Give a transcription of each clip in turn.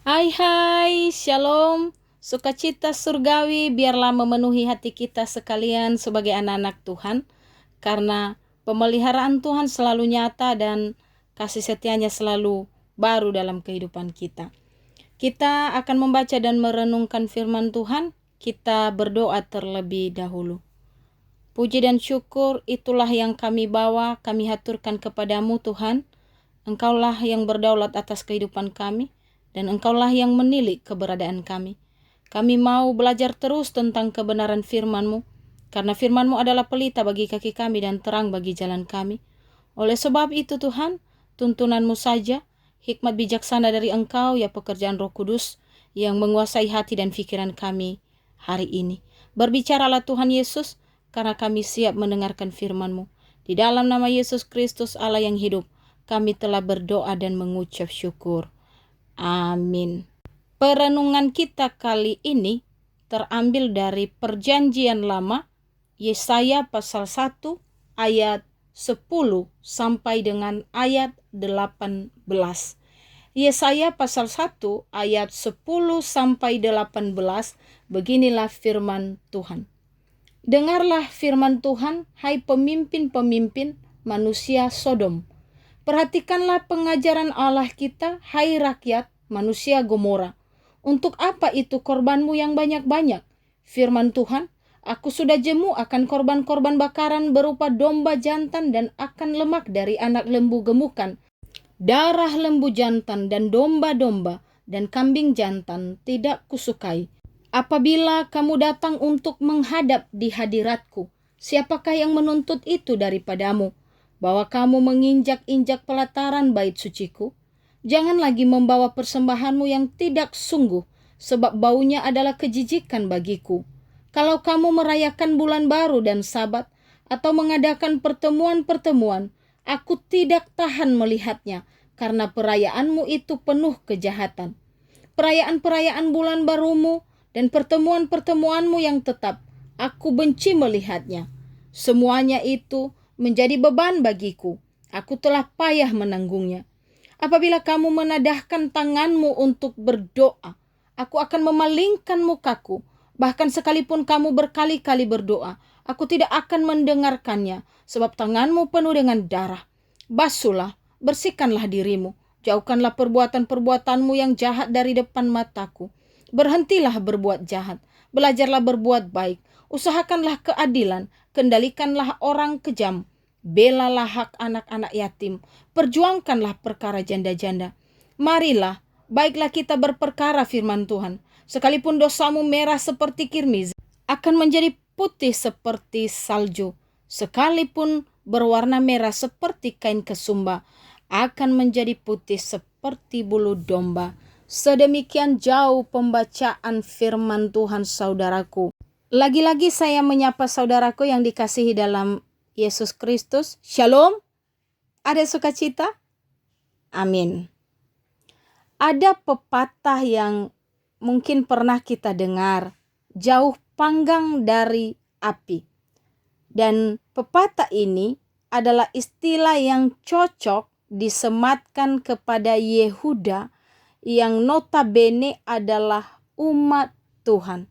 Hai hai, shalom. Sukacita surgawi biarlah memenuhi hati kita sekalian sebagai anak-anak Tuhan. Karena pemeliharaan Tuhan selalu nyata dan kasih setianya selalu baru dalam kehidupan kita. Kita akan membaca dan merenungkan firman Tuhan. Kita berdoa terlebih dahulu. Puji dan syukur itulah yang kami bawa, kami haturkan kepadamu Tuhan. Engkaulah yang berdaulat atas kehidupan kami, dan Engkaulah yang menilik keberadaan kami. Kami mau belajar terus tentang kebenaran firman-Mu, karena firman-Mu adalah pelita bagi kaki kami dan terang bagi jalan kami. Oleh sebab itu Tuhan, tuntunan-Mu saja, hikmat bijaksana dari Engkau, ya pekerjaan Roh Kudus, yang menguasai hati dan pikiran kami hari ini. Berbicaralah Tuhan Yesus, karena kami siap mendengarkan firman-Mu. Di dalam nama Yesus Kristus Allah yang hidup, kami telah berdoa dan mengucap syukur. Amin. Perenungan kita kali ini terambil dari Perjanjian Lama, Yesaya pasal 1 ayat 10 sampai dengan ayat 18. Yesaya pasal 1 ayat 10 sampai 18, beginilah firman Tuhan. Dengarlah firman Tuhan, hai pemimpin-pemimpin manusia Sodom. Perhatikanlah pengajaran Allah kita, hai rakyat manusia Gomora. Untuk apa itu korbanmu yang banyak-banyak? Firman Tuhan, aku sudah jemu akan korban-korban bakaran berupa domba jantan dan akan lemak dari anak lembu gemukan. Darah lembu jantan dan domba-domba dan kambing jantan tidak kusukai. Apabila kamu datang untuk menghadap di hadiratku, siapakah yang menuntut itu daripadamu? Bahwa kamu menginjak-injak pelataran bait suciku? Jangan lagi membawa persembahanmu yang tidak sungguh, sebab baunya adalah kejijikan bagiku. Kalau kamu merayakan bulan baru dan sabat, atau mengadakan pertemuan-pertemuan, aku tidak tahan melihatnya, karena perayaanmu itu penuh kejahatan. Perayaan-perayaan bulan barumu dan pertemuan-pertemuanmu yang tetap, aku benci melihatnya. Semuanya itu menjadi beban bagiku. Aku telah payah menanggungnya. Apabila kamu menadahkan tanganmu untuk berdoa, aku akan memalingkan mukaku. Bahkan sekalipun kamu berkali-kali berdoa, aku tidak akan mendengarkannya, sebab tanganmu penuh dengan darah. Basuhlah, bersihkanlah dirimu. Jauhkanlah perbuatan-perbuatanmu yang jahat dari depan mataku. Berhentilah berbuat jahat. Belajarlah berbuat baik. Usahakanlah keadilan. Kendalikanlah orang kejam. Belalah hak anak-anak yatim. Perjuangkanlah perkara janda-janda. Marilah, baiklah kita berperkara firman Tuhan. Sekalipun dosamu merah seperti kirmiz, akan menjadi putih seperti salju. Sekalipun berwarna merah seperti kain kesumba, akan menjadi putih seperti bulu domba. Sedemikian jauh pembacaan firman Tuhan, saudaraku. Lagi-lagi saya menyapa saudaraku yang dikasihi dalam Yesus Kristus. Shalom. Ada sukacita? Amin. Ada pepatah yang mungkin pernah kita dengar, jauh panggang dari api. Dan pepatah ini adalah istilah yang cocok disematkan kepada Yehuda yang notabene adalah umat Tuhan.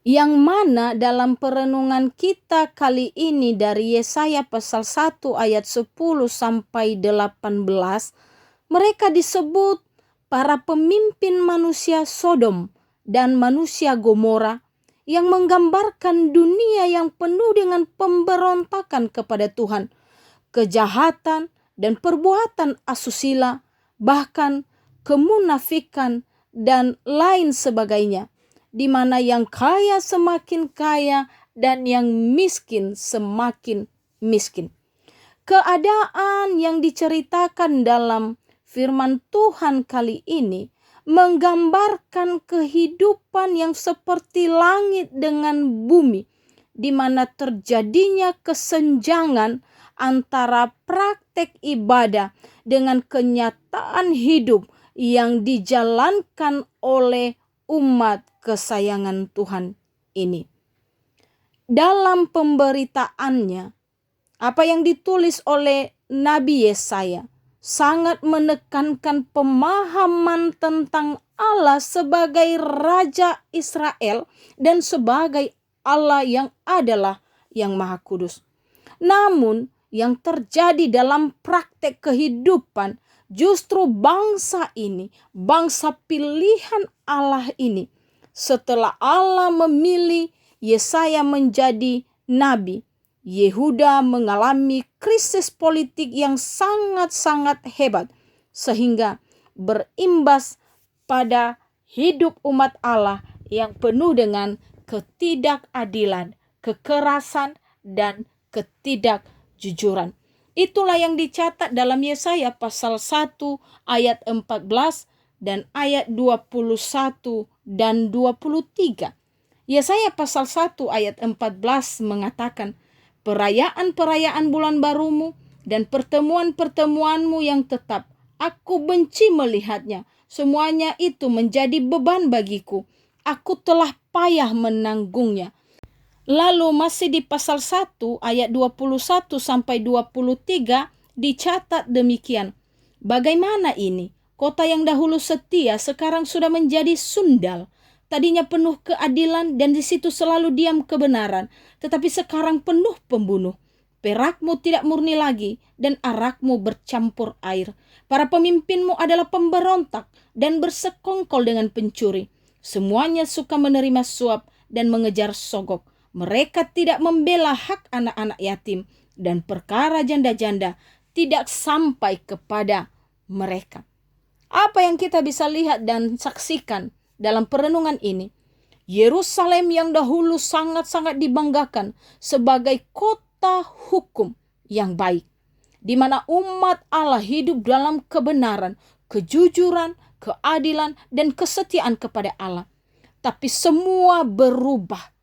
Yang mana dalam perenungan kita kali ini dari Yesaya pasal 1 ayat 10 sampai 18, mereka disebut para pemimpin manusia Sodom dan manusia Gomora yang menggambarkan dunia yang penuh dengan pemberontakan kepada Tuhan, kejahatan dan perbuatan asusila, bahkan kemunafikan dan lain sebagainya, di mana yang kaya semakin kaya dan yang miskin semakin miskin. Keadaan yang diceritakan dalam firman Tuhan kali ini menggambarkan kehidupan yang seperti langit dengan bumi, di mana terjadinya kesenjangan antara praktek ibadah dengan kenyataan hidup yang dijalankan oleh umat kesayangan Tuhan ini. Dalam pemberitaannya, apa yang ditulis oleh Nabi Yesaya sangat menekankan pemahaman tentang Allah sebagai Raja Israel dan sebagai Allah yang adalah yang Maha Kudus. Namun yang terjadi dalam praktek kehidupan, justru bangsa ini, bangsa pilihan Allah ini, setelah Allah memilih Yesaya menjadi nabi, Yehuda mengalami krisis politik yang sangat-sangat hebat, sehingga berimbas pada hidup umat Allah yang penuh dengan ketidakadilan, kekerasan, dan ketidakjujuran. Itulah yang dicatat dalam Yesaya pasal 1 ayat 14 dan ayat 21 dan 23. Yesaya pasal 1 ayat 14 mengatakan, perayaan-perayaan bulan barumu dan pertemuan-pertemuanmu yang tetap, aku benci melihatnya. Semuanya itu menjadi beban bagiku. Aku telah payah menanggungnya. Lalu masih di pasal 1 ayat 21 sampai 23 dicatat demikian. Bagaimana ini? Kota yang dahulu setia sekarang sudah menjadi sundal. Tadinya penuh keadilan dan di situ selalu diam kebenaran, tetapi sekarang penuh pembunuh. Perakmu tidak murni lagi dan arakmu bercampur air. Para pemimpinmu adalah pemberontak dan bersekongkol dengan pencuri. Semuanya suka menerima suap dan mengejar sogok. Mereka tidak membela hak anak-anak yatim dan perkara janda-janda tidak sampai kepada mereka. Apa yang kita bisa lihat dan saksikan dalam perenungan ini? Yerusalem yang dahulu sangat-sangat dibanggakan sebagai kota hukum yang baik, di mana umat Allah hidup dalam kebenaran, kejujuran, keadilan, dan kesetiaan kepada Allah. Tapi semua berubah.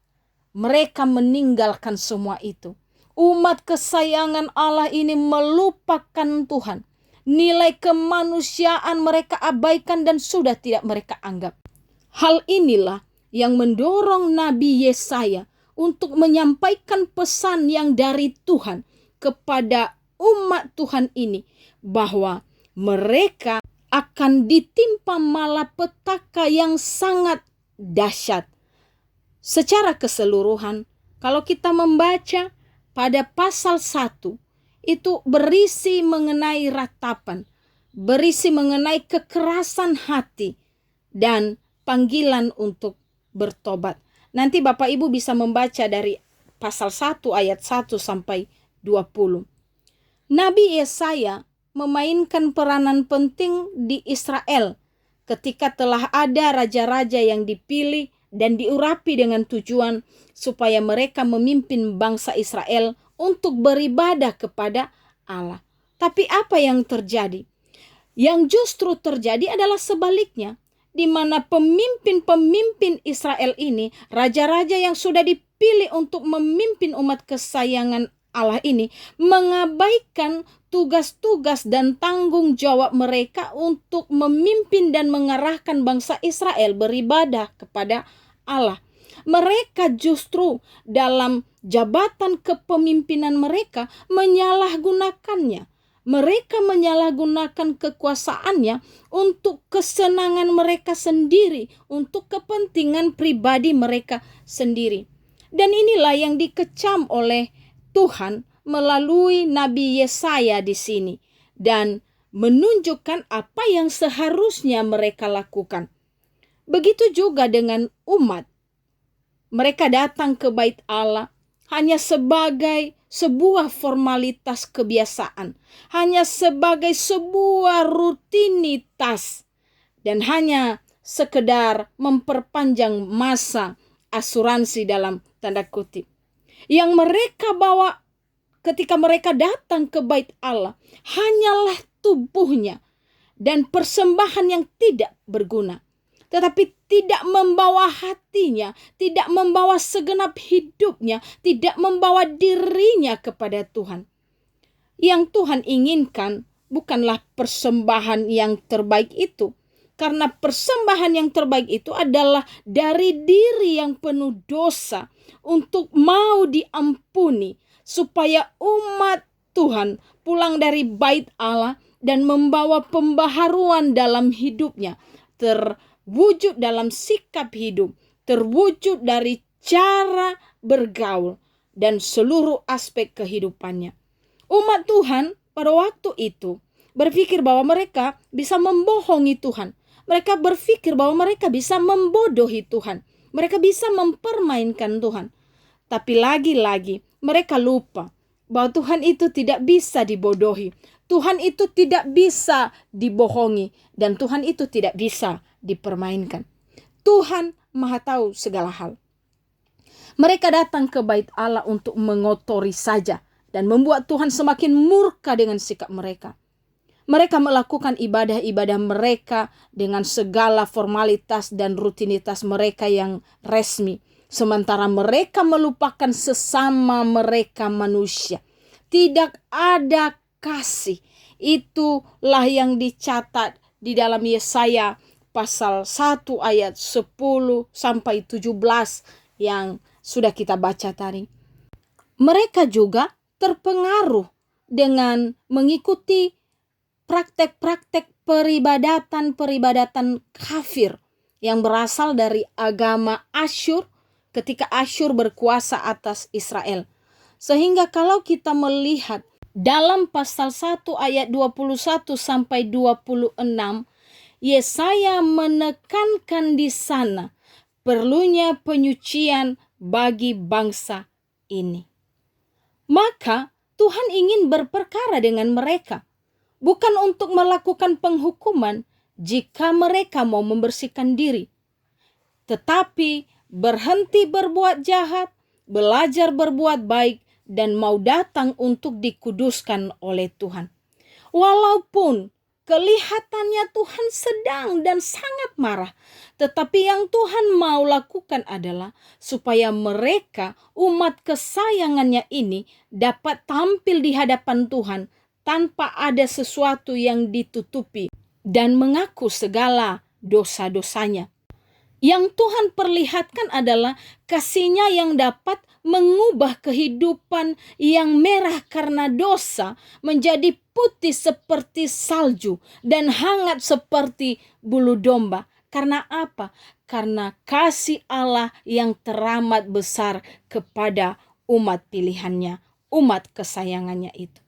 Mereka meninggalkan semua itu. Umat kesayangan Allah ini melupakan Tuhan. Nilai kemanusiaan mereka abaikan dan sudah tidak mereka anggap. Hal inilah yang mendorong Nabi Yesaya untuk menyampaikan pesan yang dari Tuhan kepada umat Tuhan ini, bahwa mereka akan ditimpa malapetaka yang sangat dahsyat. Secara keseluruhan, kalau kita membaca pada pasal 1, itu berisi mengenai ratapan, berisi mengenai kekerasan hati, dan panggilan untuk bertobat. Nanti Bapak Ibu bisa membaca dari pasal 1 ayat 1 sampai 20. Nabi Yesaya memainkan peranan penting di Israel ketika telah ada raja-raja yang dipilih dan diurapi dengan tujuan supaya mereka memimpin bangsa Israel untuk beribadah kepada Allah. Tapi apa yang terjadi? Yang justru terjadi adalah sebaliknya, di mana pemimpin-pemimpin Israel ini, raja-raja yang sudah dipilih untuk memimpin umat kesayangan Allah ini, mengabaikan tugas-tugas dan tanggung jawab mereka untuk memimpin dan mengarahkan bangsa Israel beribadah kepada Allah. Mereka justru dalam jabatan kepemimpinan mereka menyalahgunakannya. Mereka menyalahgunakan kekuasaannya untuk kesenangan mereka sendiri, untuk kepentingan pribadi mereka sendiri. Dan inilah yang dikecam oleh Tuhan melalui Nabi Yesaya di sini, dan menunjukkan apa yang seharusnya mereka lakukan. Begitu juga dengan umat. Mereka datang ke bait Allah hanya sebagai sebuah formalitas kebiasaan, hanya sebagai sebuah rutinitas, dan hanya sekedar memperpanjang masa asuransi dalam tanda kutip. Yang mereka bawa ketika mereka datang ke bait Allah hanyalah tubuhnya dan persembahan yang tidak berguna, tetapi tidak membawa hatinya, tidak membawa segenap hidupnya, tidak membawa dirinya kepada Tuhan. Yang Tuhan inginkan bukanlah persembahan yang terbaik itu, karena persembahan yang terbaik itu adalah dari diri yang penuh dosa untuk mau diampuni, supaya umat Tuhan pulang dari bait Allah dan membawa pembaharuan dalam hidupnya, terwujud dalam sikap hidup, terwujud dari cara bergaul dan seluruh aspek kehidupannya. Umat Tuhan pada waktu itu berpikir bahwa mereka bisa membohongi Tuhan. Mereka berpikir bahwa mereka bisa membodohi Tuhan. Mereka bisa mempermainkan Tuhan. Tapi lagi-lagi mereka lupa bahwa Tuhan itu tidak bisa dibodohi. Tuhan itu tidak bisa dibohongi. Dan Tuhan itu tidak bisa dipermainkan. Tuhan Maha tahu segala hal. Mereka datang ke bait Allah untuk mengotori saja dan membuat Tuhan semakin murka dengan sikap mereka. Mereka melakukan ibadah-ibadah mereka dengan segala formalitas dan rutinitas mereka yang resmi. Sementara mereka melupakan sesama mereka manusia. Tidak ada kasih. Itulah yang dicatat di dalam Yesaya pasal 1 ayat 10 sampai 17 yang sudah kita baca tadi. Mereka juga terpengaruh dengan mengikuti praktek-praktek peribadatan kafir yang berasal dari agama Asyur ketika Asyur berkuasa atas Israel. Sehingga kalau kita melihat dalam pasal 1 ayat 21 sampai 26, Yesaya menekankan di sana perlunya penyucian bagi bangsa ini. Maka Tuhan ingin berperkara dengan mereka. Bukan untuk melakukan penghukuman jika mereka mau membersihkan diri. Tetapi berhenti berbuat jahat, belajar berbuat baik, dan mau datang untuk dikuduskan oleh Tuhan. Walaupun kelihatannya Tuhan sedang dan sangat marah, tetapi yang Tuhan mau lakukan adalah supaya mereka, umat kesayangannya ini, dapat tampil di hadapan Tuhan tanpa ada sesuatu yang ditutupi dan mengaku segala dosa-dosanya. Yang Tuhan perlihatkan adalah kasih-Nya yang dapat mengubah kehidupan yang merah karena dosa menjadi putih seperti salju dan hangat seperti bulu domba. Karena apa? Karena kasih Allah yang teramat besar kepada umat pilihannya, umat kesayangannya itu.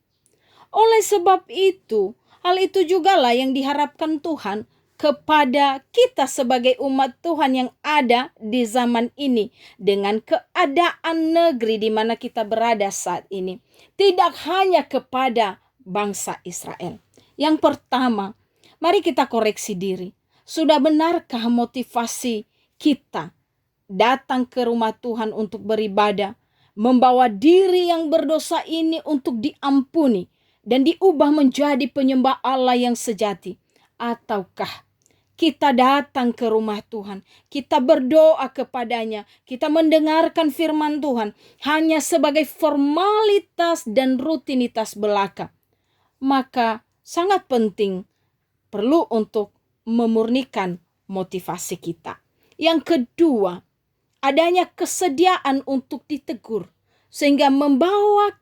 Oleh sebab itu, hal itu jugalah yang diharapkan Tuhan kepada kita sebagai umat Tuhan yang ada di zaman ini dengan keadaan negeri di mana kita berada saat ini. Tidak hanya kepada bangsa Israel. Yang pertama, mari kita koreksi diri. Sudah benarkah motivasi kita datang ke rumah Tuhan untuk beribadah, membawa diri yang berdosa ini untuk diampuni dan diubah menjadi penyembah Allah yang sejati? Ataukah kita datang ke rumah Tuhan, kita berdoa kepadanya, kita mendengarkan firman Tuhan hanya sebagai formalitas dan rutinitas belaka? Maka sangat penting, perlu untuk memurnikan motivasi kita. Yang kedua, adanya kesediaan untuk ditegur, sehingga membawa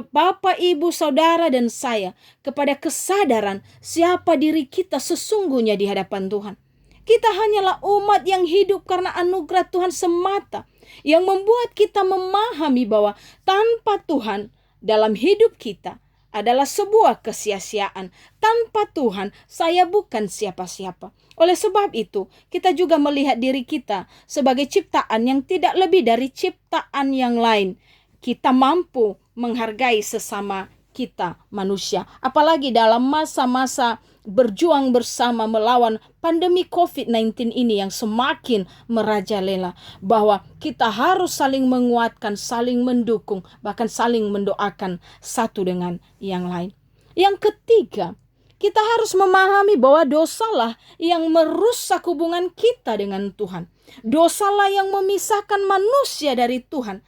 Bapak, Ibu, Saudara, dan saya kepada kesadaran siapa diri kita sesungguhnya di hadapan Tuhan. Kita hanyalah umat yang hidup karena anugerah Tuhan semata, yang membuat kita memahami bahwa tanpa Tuhan dalam hidup kita adalah sebuah kesia-siaan. Tanpa Tuhan, saya bukan siapa-siapa. Oleh sebab itu, kita juga melihat diri kita sebagai ciptaan yang tidak lebih dari ciptaan yang lain. Kita mampu menghargai sesama kita manusia. Apalagi dalam masa-masa berjuang bersama melawan pandemi COVID-19 ini yang semakin merajalela. Bahwa kita harus saling menguatkan, saling mendukung, bahkan saling mendoakan satu dengan yang lain. Yang ketiga, kita harus memahami bahwa dosalah yang merusak hubungan kita dengan Tuhan. Dosalah yang memisahkan manusia dari Tuhan.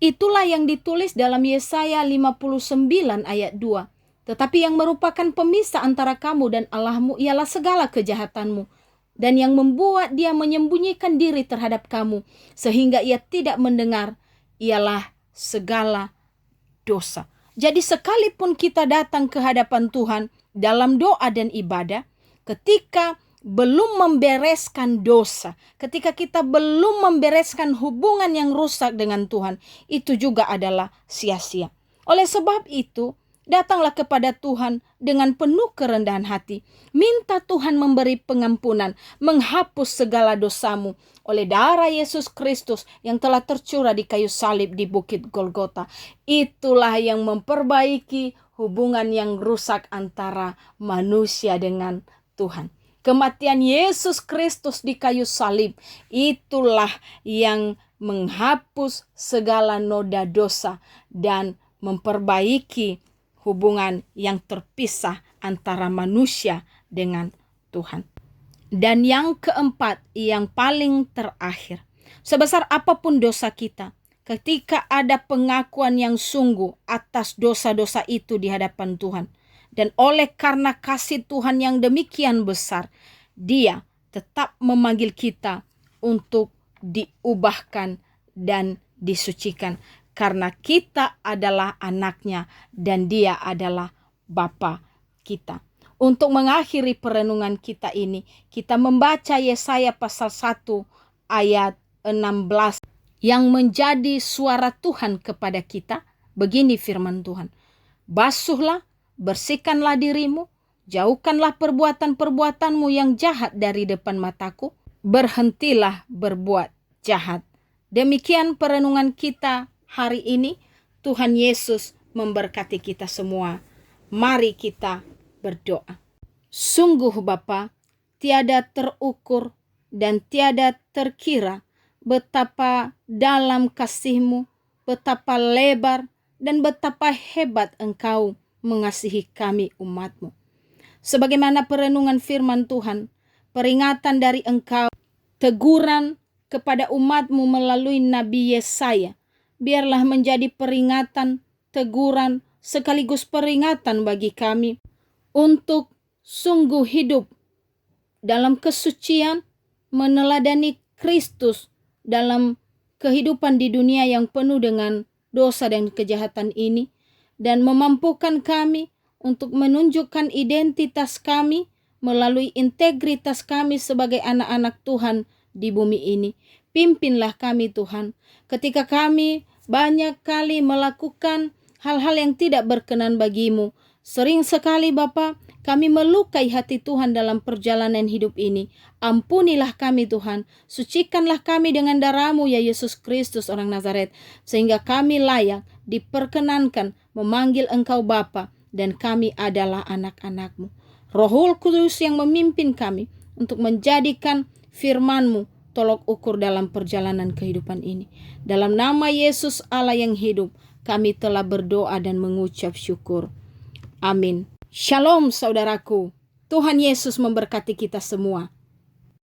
Itulah yang ditulis dalam Yesaya 59 ayat 2. Tetapi yang merupakan pemisah antara kamu dan Allahmu ialah segala kejahatanmu. Dan yang membuat dia menyembunyikan diri terhadap kamu sehingga ia tidak mendengar ialah segala dosa. Jadi sekalipun kita datang ke hadapan Tuhan dalam doa dan ibadah, ketika belum membereskan dosa, ketika kita belum membereskan hubungan yang rusak dengan Tuhan, itu juga adalah sia-sia. Oleh sebab itu, datanglah kepada Tuhan dengan penuh kerendahan hati. Minta Tuhan memberi pengampunan, menghapus segala dosamu oleh darah Yesus Kristus yang telah tercurah di kayu salib di Bukit Golgota. Itulah yang memperbaiki hubungan yang rusak antara manusia dengan Tuhan. Kematian Yesus Kristus di kayu salib, itulah yang menghapus segala noda dosa dan memperbaiki hubungan yang terpisah antara manusia dengan Tuhan. Dan yang keempat, yang paling terakhir, sebesar apapun dosa kita, ketika ada pengakuan yang sungguh atas dosa-dosa itu di hadapan Tuhan, dan oleh karena kasih Tuhan yang demikian besar, Dia tetap memanggil kita untuk diubahkan dan disucikan. Karena kita adalah anaknya dan Dia adalah Bapa kita. Untuk mengakhiri perenungan kita ini, kita membaca Yesaya pasal 1 ayat 16 yang menjadi suara Tuhan kepada kita. Begini firman Tuhan, basuhlah, bersihkanlah dirimu, jauhkanlah perbuatan-perbuatanmu yang jahat dari depan mataku, berhentilah berbuat jahat. Demikian perenungan kita hari ini. Tuhan Yesus memberkati kita semua. Mari kita berdoa. Sungguh Bapa, tiada terukur dan tiada terkira betapa dalam kasih-Mu, betapa lebar dan betapa hebat Engkau mengasihi kami umat-Mu. Sebagaimana perenungan firman Tuhan, peringatan dari Engkau, teguran kepada umat-Mu melalui Nabi Yesaya, biarlah menjadi peringatan, teguran, sekaligus peringatan bagi kami untuk sungguh hidup dalam kesucian, meneladani Kristus dalam kehidupan di dunia yang penuh dengan dosa dan kejahatan ini, dan memampukan kami untuk menunjukkan identitas kami melalui integritas kami sebagai anak-anak Tuhan di bumi ini. Pimpinlah kami Tuhan, ketika kami banyak kali melakukan hal-hal yang tidak berkenan bagi-Mu. Sering sekali Bapa, kami melukai hati Tuhan dalam perjalanan hidup ini. Ampunilah kami Tuhan, sucikanlah kami dengan darah-Mu ya Yesus Kristus orang Nazaret, sehingga kami layak diperkenankan memanggil Engkau Bapa, dan kami adalah anak-anak-Mu. Roh Kudus yang memimpin kami untuk menjadikan firman-Mu tolok ukur dalam perjalanan kehidupan ini. Dalam nama Yesus Allah yang hidup, kami telah berdoa dan mengucap syukur. Amin. Shalom saudaraku. Tuhan Yesus memberkati kita semua.